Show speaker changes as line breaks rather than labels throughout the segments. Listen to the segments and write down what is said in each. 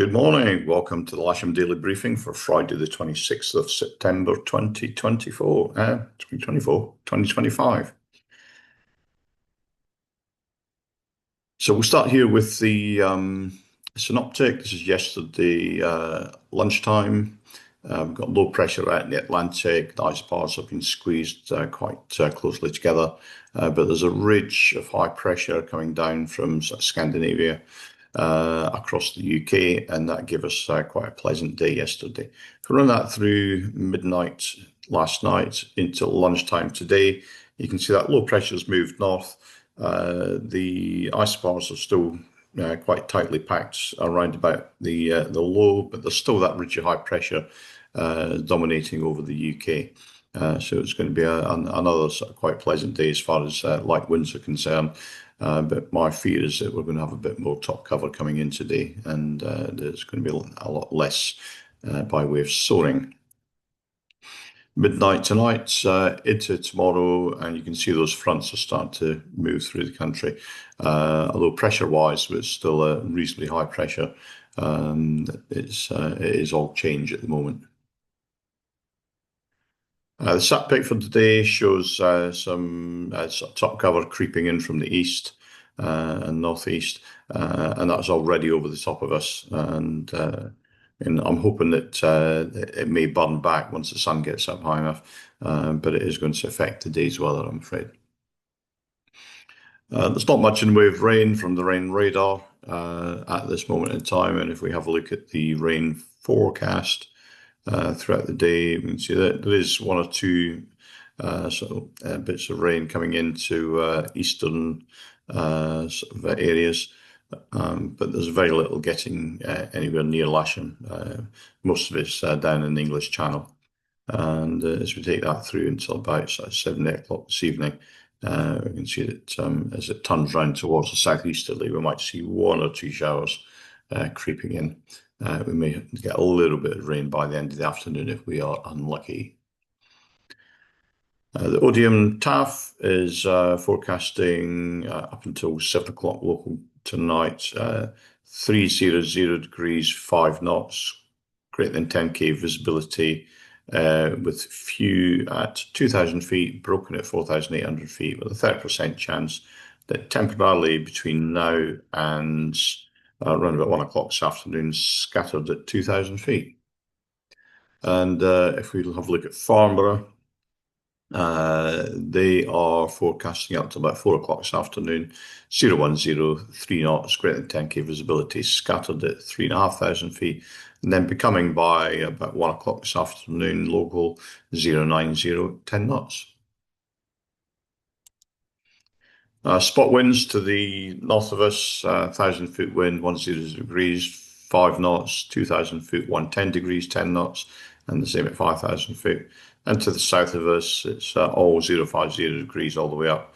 Good morning. Welcome to the Lasham Daily Briefing for Friday, the 26th of September, 2025. So we'll start here with the synoptic. This is yesterday lunchtime. We've got low pressure out in the Atlantic. The isobars have been squeezed quite closely together, but there's a ridge of high pressure coming down from Scandinavia across the UK, and that gave us quite a pleasant day yesterday. If we run that through midnight last night into lunchtime today, you can see that low pressure has moved north. The isobars are still quite tightly packed around about the low, but there's still that ridge of high pressure dominating over the UK. So it's going to be another sort of quite pleasant day as far as light winds are concerned. But my fear is that we're going to have a bit more top cover coming in today, and there's going to be a lot less by way of soaring. Midnight tonight into tomorrow, and you can see those fronts are starting to move through the country. Although pressure-wise, it's still a reasonably high pressure. It is all change at the moment. The sat pic for today shows some sort of top cover creeping in from the east and northeast, and that's already over the top of us. And I'm hoping that it may burn back once the sun gets up high enough, but it is going to affect today's weather, I'm afraid. There's not much in the way of rain from the rain radar at this moment in time, and if we have a look at the rain forecast, throughout the day, we can see that there is one or two bits of rain coming into eastern sort of areas, but there's very little getting anywhere near Lasham. Most of it's down in the English Channel, and as we take that through until about sort of 7, 8 o'clock this evening, we can see that as it turns round towards the southeasterly, we might see one or two showers creeping in. We may get a little bit of rain by the end of the afternoon if we are unlucky. The Odium TAF is forecasting up until 7 o'clock local tonight, 300 degrees, 5 knots, greater than 10k visibility, with few at 2,000 feet, broken at 4,800 feet, with a 30% chance that temporarily between now and around about 1 o'clock this afternoon, scattered at 2,000 feet. And if we have a look at Farnborough, they are forecasting up to about 4 o'clock this afternoon, 010, 3 knots, greater than 10k visibility, scattered at 3,500 feet, and then becoming by about 1 o'clock this afternoon, local 090, 10 knots. Spot winds to the north of us, 1,000-foot wind, 10 degrees, 5 knots, 2,000 foot, 110 degrees, 10 knots, and the same at 5,000 foot. And to the south of us, it's all 050 degrees all the way up,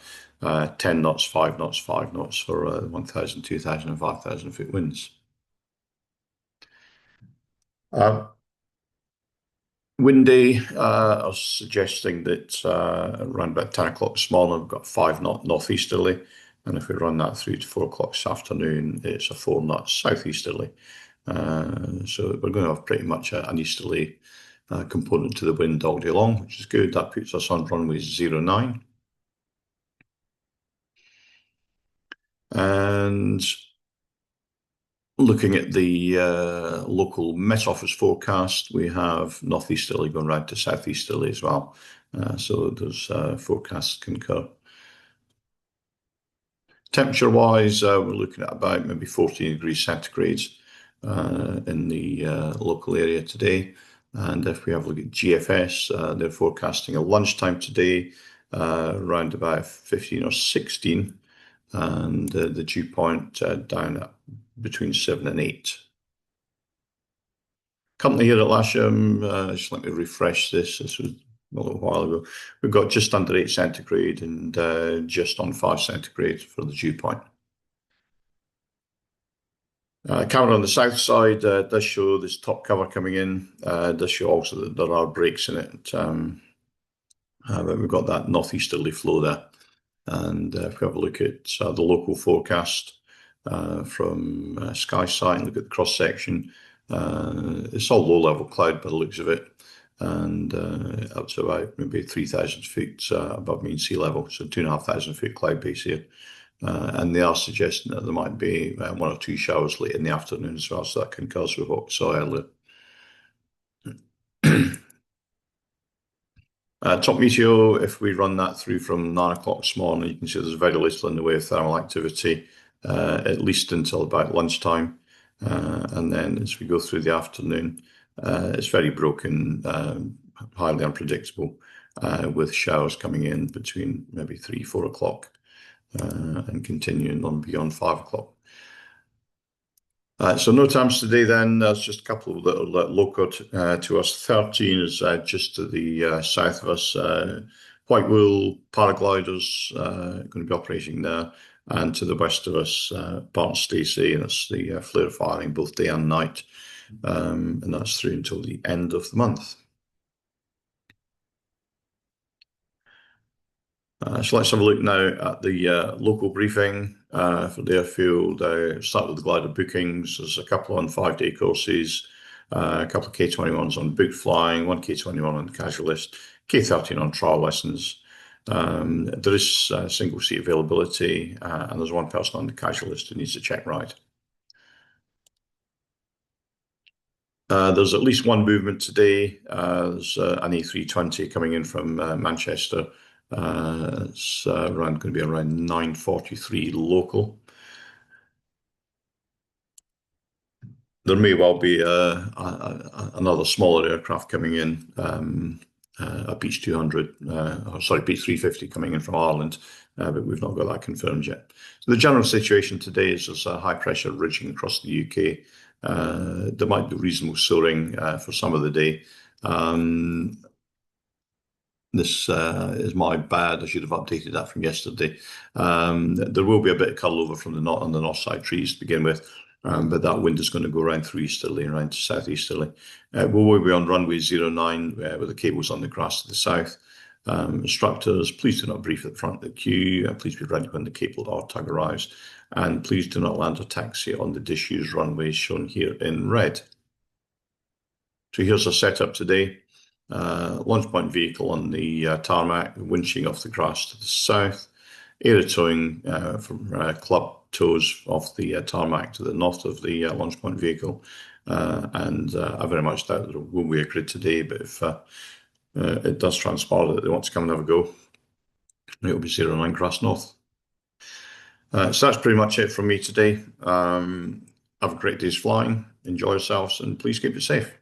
10 knots, 5 knots, 5 knots for 1,000, 2,000, and 5,000 foot winds. Windy, I was suggesting that around about 10 o'clock this morning, we've got 5 knot northeasterly, and if we run that through to 4 o'clock this afternoon, it's a 4 knot southeasterly. So we're going to have pretty much an easterly component to the wind all day long, which is good. That puts us on runway 09. And looking at the local Met Office forecast, we have northeasterly going round to southeasterly as well. So those forecasts concur. Temperature-wise, we're looking at about maybe 14 degrees centigrade in the local area today. And if we have a look at GFS, they're forecasting a lunchtime today around about 15 or 16, and the dew point down at between 7 and 8. Currently here at Lasham, just let me refresh this. This was a little while ago. We've got just under 8 centigrade and just on 5 centigrade for the dew point. Camera on the south side does show this top cover coming in. Does show also that there are breaks in it. But we've got that northeasterly flow there. And if we have a look at the local forecast, from sky sight and look at the cross section. It's all low level cloud by the looks of it, and up to about maybe 3,000 feet above mean sea level, so 2,500 feet cloud base here. And they are suggesting that there might be one or two showers late in the afternoon as well, so that can cause with what we saw earlier. Top meteo, if we run that through from 9 o'clock this morning, you can see there's very little in the way of thermal activity, at least until about lunchtime. And then as we go through the afternoon, it's very broken, highly unpredictable, with showers coming in between maybe 3, 4 o'clock, and continuing on beyond 5 o'clock. So no times today then, there's just a couple of little low code to us. 13 is just to the south of us. White wool paragliders going to be operating there. And to the west of us, Barton Stacey, and it's the flare firing both day and night. And that's through until the end of the month. So let's have a look now at the local briefing for the airfield. Start with the glider bookings. There's a couple on 5-day courses, a couple of K21s on book flying, one K21 on the casual list, K13 on trial lessons. There is single seat availability, and there's one person on the casual list who needs to check ride. There's at least one movement today. There's an A320 coming in from Manchester. It's going to be around 9:43 local. There may well be another smaller aircraft coming in, a Beech 200, Beech 350 coming in from Ireland, but we've not got that confirmed yet. So the general situation today is there's a high pressure ridging across the UK. There might be reasonable soaring for some of the day. This is my bad. I should have updated that from yesterday. There will be a bit of cull over from on the north side trees to begin with, but that wind is going to go around through easterly and around to southeasterly. We will be on runway 09 with the cables on the grass to the south. Instructors, please do not brief at the front of the queue. Please be ready when the cable or tug arrives. And please do not land or taxi on the disused runways shown here in red. So here's our setup today. Launch point vehicle on the tarmac, winching off the grass to the south, aero towing from club tows off the tarmac to the north of the launch point vehicle. And I very much doubt there will be a grid today, but if it does transpire that they want to come and have a go, it'll be 09 Grass North. So that's pretty much it from me today. Have a great day's flying, enjoy yourselves, and please keep it safe.